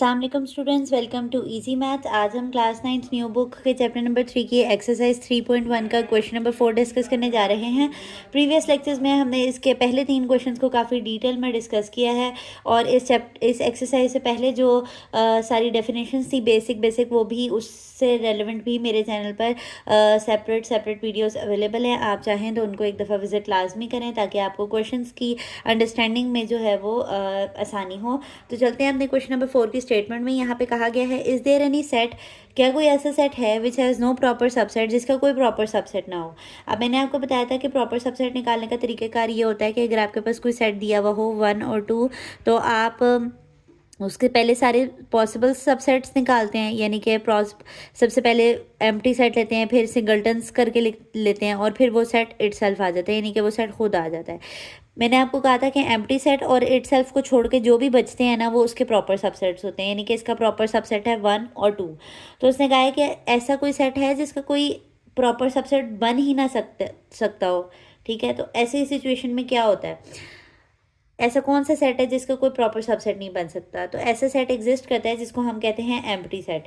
अस्सलाम वालेकुम students, welcome to easy math. आज हम क्लास 9 न्यू बुक के चैप्टर नंबर 3 की एक्सरसाइज 3.1 का क्वेश्चन नंबर 4 डिस्कस करने जा रहे हैं। प्रीवियस लेक्चर्स में हमने इसके पहले 3 क्वेश्चंस को काफ़ी डिटेल में डिस्कस किया है और इस एक्सरसाइज से पहले जो सारी डेफिनेशंस थी बेसिक वो भी उससे रेलिवेंट भी मेरे चैनल पर सेपरेट वीडियोज़ अवेलेबल हैं। आप चाहें तो उनको एक दफ़ा विज़िट लाजमी करें ताकि आपको क्वेश्चंस की अंडरस्टैंडिंग में जो है वो आसानी हो। तो चलते हैं अपने क्वेश्चन नंबर 4 की स्टेटमेंट में। यहाँ पे कहा गया है, इज देयर एनी सेट, क्या कोई ऐसा सेट है which has no proper subset, जिसका कोई प्रॉपर सबसेट ना हो। अब मैंने आपको बताया था कि प्रॉपर सबसेट निकालने का तरीक़ाकार ये होता है कि अगर आपके पास कोई सेट दिया हुआ हो 1 और 2 तो आप उसके पहले सारे पॉसिबल सबसेट्स निकालते हैं, यानी कि सबसे पहले एम्प्टी सेट लेते हैं, फिर सिंगलटन्स करके लेते हैं और फिर वो सेट इटसेल्फ आ जाता है, यानी कि वो सेट खुद आ जाता है। मैंने आपको कहा था कि एम्प्टी सेट और इटसेल्फ को छोड़ के जो भी बचते हैं ना वो उसके प्रॉपर सबसेट्स होते हैं, यानी कि इसका प्रॉपर सबसेट है 1 और 2। तो उसने कहा है कि ऐसा कोई सेट है जिसका कोई प्रॉपर सबसेट बन ही ना सकता हो। ठीक है, तो ऐसी सिचुएशन में क्या होता है, ऐसा कौन सा सेट है जिसका कोई प्रॉपर सबसेट नहीं बन सकता। तो ऐसा सेट एग्जिस्ट करता है जिसको हम कहते हैं एम्प्टी सेट।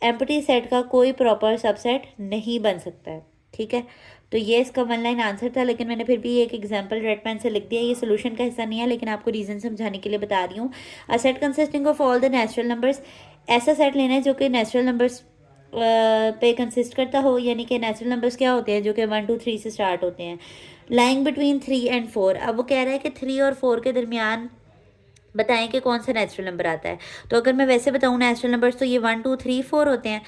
एम्प्टी सेट का कोई प्रॉपर सबसेट नहीं बन सकता है। ठीक है, तो ये इसका 1 लाइन आंसर था, लेकिन मैंने फिर भी एक एग्जांपल रेड पेन से लिख दिया। ये सोल्यूशन का हिस्सा नहीं है, लेकिन आपको रीज़न समझाने के लिए बता रही हूँ। A set consisting of all the natural numbers, ऐसा सेट लेना है जो कि नेचुरल नंबर्स पे कंसिस्ट करता हो, यानी कि नेचुरल नंबर्स क्या होते हैं जो कि 1 2 3 से स्टार्ट होते हैं। लाइंग बिटवीन 3 एंड 4, अब वो कह रहा है कि 3 और 4 के दरमियान बताएं कि कौन सा नेचुरल नंबर आता है। तो अगर मैं वैसे बताऊँ नेचुरल नंबर्स तो ये 1 2 3 4 होते हैं,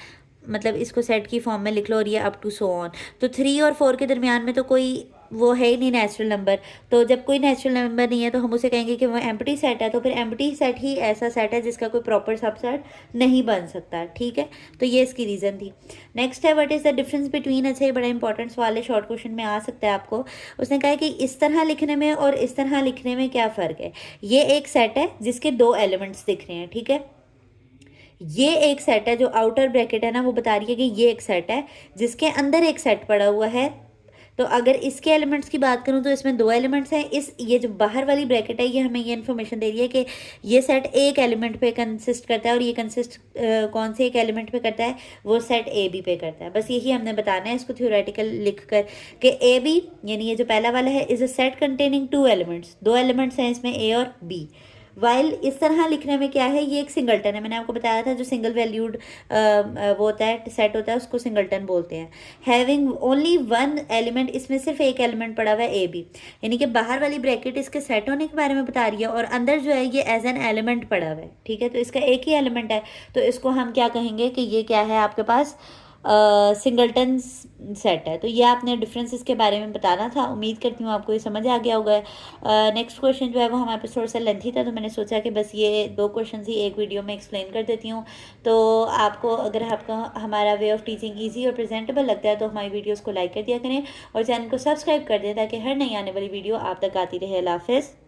मतलब इसको सेट की फॉर्म में लिख लो और ये अप टू सो ऑन। तो 3 और 4 के दरमियान में तो कोई वो है ही नहीं नेचुरल नंबर। तो जब कोई नेचुरल नंबर नहीं है तो हम उसे कहेंगे कि वो एम्प्टी सेट है। तो फिर एम्प्टी सेट ही ऐसा सेट है जिसका कोई प्रॉपर सबसेट नहीं बन सकता। ठीक है, तो ये इसकी रीज़न थी। नेक्स्ट है, what is the difference between, अच्छा ये बड़ा इंपॉर्टेंट सवाल है, शॉर्ट क्वेश्चन में आ सकता है आपको। उसने कहा कि इस तरह लिखने में और इस तरह लिखने में क्या फ़र्क है। ये एक सेट है जिसके 2 एलिमेंट्स दिख रहे हैं। ठीक है, ये एक सेट है, जो आउटर ब्रैकेट है ना वो बता रही है कि ये एक सेट है जिसके अंदर एक सेट पड़ा हुआ है। तो अगर इसके एलिमेंट्स की बात करूं तो इसमें 2 एलिमेंट्स हैं। ये जो बाहर वाली ब्रैकेट है ये हमें ये इन्फॉर्मेशन दे रही है कि ये सेट एक एलिमेंट पे कंसिस्ट करता है और ये कंसिस्ट कौन से एक एलिमेंट पे करता है, वो सेट ए बी पे करता है। बस यही हमने बताना है इसको थ्योरेटिकल लिख कर कि ए बी, यानी ये जो पहला वाला है, is a set containing 2 elements, 2 elements हैं इसमें, ए और बी। वाइल इस तरह लिखने में क्या है, ये एक सिंगलटन है। मैंने आपको बताया था जो सिंगल वैल्यूड वो होता है, सेट होता है, उसको सिंगलटन बोलते हैं। हैविंग ओनली 1 एलिमेंट, इसमें सिर्फ एक एलिमेंट पड़ा हुआ है ए बी, यानी कि बाहर वाली ब्रैकेट इसके सेट होने के बारे में बता रही है और अंदर जो है ये एज एन एलिमेंट पड़ा हुआ है। ठीक है, तो इसका एक ही एलिमेंट है, तो इसको हम क्या कहेंगे कि ये क्या है आपके पास सिंगलटन सेट है। तो ये आपने डिफरेंसेस के बारे में बताना था। उम्मीद करती हूँ आपको ये समझ आ गया होगा। नेक्स्ट क्वेश्चन जो है वो हमारे पास थोड़ा सा लेंथी था, तो मैंने सोचा कि बस ये 2 क्वेश्चन ही एक वीडियो में एक्सप्लेन कर देती हूँ। तो आपको अगर आपका हमारा वे ऑफ टीचिंग ईजी और प्रेजेंटेबल लगता है तो हमारी वीडियोज़ को लाइक कर दिया करें और चैनल को सब्सक्राइब कर दें ताकि हर नई आने वाली वीडियो आप तक आती रहे। अल्लाह हाफ़िज़।